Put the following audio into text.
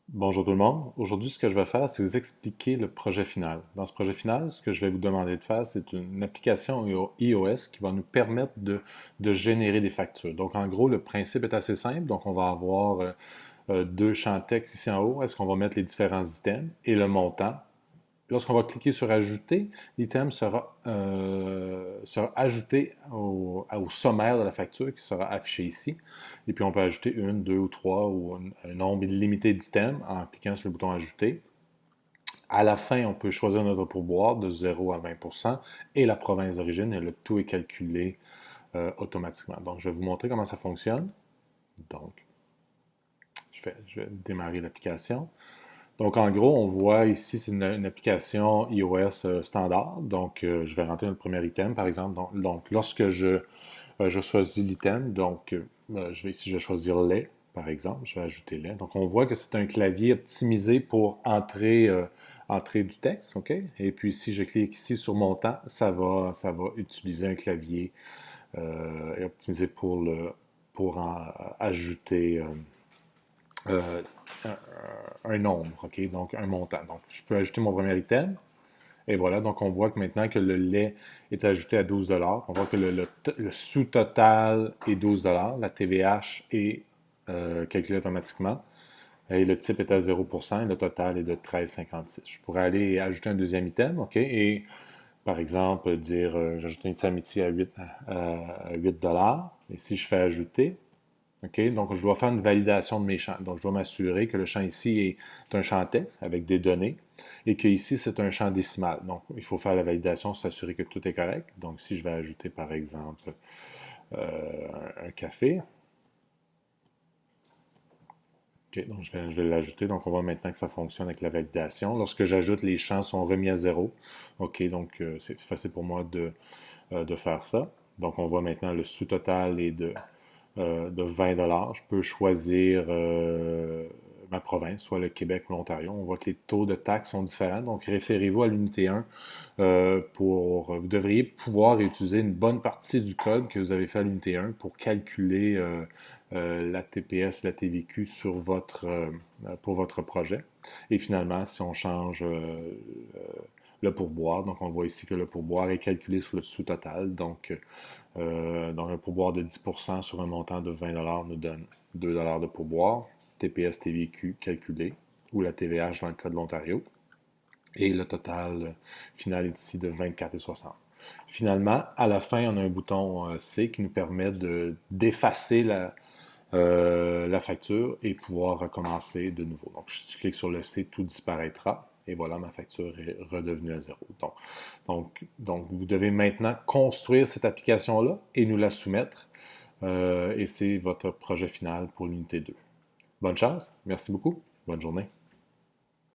Bonjour tout le monde. Aujourd'hui, ce que je vais faire, c'est vous expliquer le projet final. Dans ce projet final, ce que je vais vous demander de faire, c'est une application iOS qui va nous permettre de générer des factures. Donc, en gros, le principe est assez simple. Donc, on va avoir deux champs texte ici en haut. Est-ce qu'on va mettre les différents items et le montant? Lorsqu'on va cliquer sur Ajouter, l'item sera ajouté au sommaire de la facture qui sera affiché ici. Et puis on peut ajouter une, deux ou trois ou un nombre illimité d'items en cliquant sur le bouton Ajouter. À la fin, on peut choisir notre pourboire de 0 à 20% et la province d'origine et le tout est calculé automatiquement. Donc, je vais vous montrer comment ça fonctionne. Donc, je vais démarrer l'application. Donc, en gros, on voit ici, c'est une application iOS standard. Donc, je vais rentrer le premier item, par exemple. Donc, lorsque je choisis l'item, donc, ici, je vais choisir lait, par exemple. Je vais ajouter lait. Donc, on voit que c'est un clavier optimisé pour entrer du texte, OK? Et puis, si je clique ici sur montant, ça va utiliser un clavier optimisé pour ajouter euh, un nombre, OK? Donc un montant. Donc je peux ajouter mon premier item. Et voilà, donc on voit que maintenant que le lait est ajouté à 12 $, on voit que le sous-total est 12 $, la TVH est calculée automatiquement, et le type est à 0% et le total est de 13,56. Je pourrais aller ajouter un deuxième item, OK? Et par exemple, dire j'ajoute une item ici à 8 $, et si je fais ajouter, OK? Donc, je dois faire une validation de mes champs. Donc, je dois m'assurer que le champ ici est un champ texte avec des données et que ici, c'est un champ décimal. Donc, il faut faire la validation, s'assurer que tout est correct. Donc, si je vais ajouter, par exemple, un café, OK, donc je vais l'ajouter. Donc, on voit maintenant que ça fonctionne avec la validation. Lorsque j'ajoute, les champs sont remis à zéro. OK, donc c'est facile pour moi de faire ça. Donc, on voit maintenant le sous-total est de 20 $. Je peux choisir ma province, soit le Québec ou l'Ontario. On voit que les taux de taxes sont différents. Donc, référez-vous à l'unité 1 vous devriez pouvoir utiliser une bonne partie du code que vous avez fait à l'unité 1 pour calculer la TPS, la TVQ pour votre projet. Et finalement, si on change le pourboire, donc on voit ici que le pourboire est calculé sur le sous-total. Donc un pourboire de 10% sur un montant de 20 $ nous donne 2 $ de pourboire, TPS TVQ calculé, ou la TVH dans le cas de l'Ontario. Et le total final est ici de 24,60. Finalement, à la fin, on a un bouton C qui nous permet d'effacer la facture et pouvoir recommencer de nouveau. Donc, je clique sur le C, tout disparaîtra. Et voilà, ma facture est redevenue à zéro. Donc, vous devez maintenant construire cette application-là et nous la soumettre. Et c'est votre projet final pour l'unité 2. Bonne chance, merci beaucoup, bonne journée.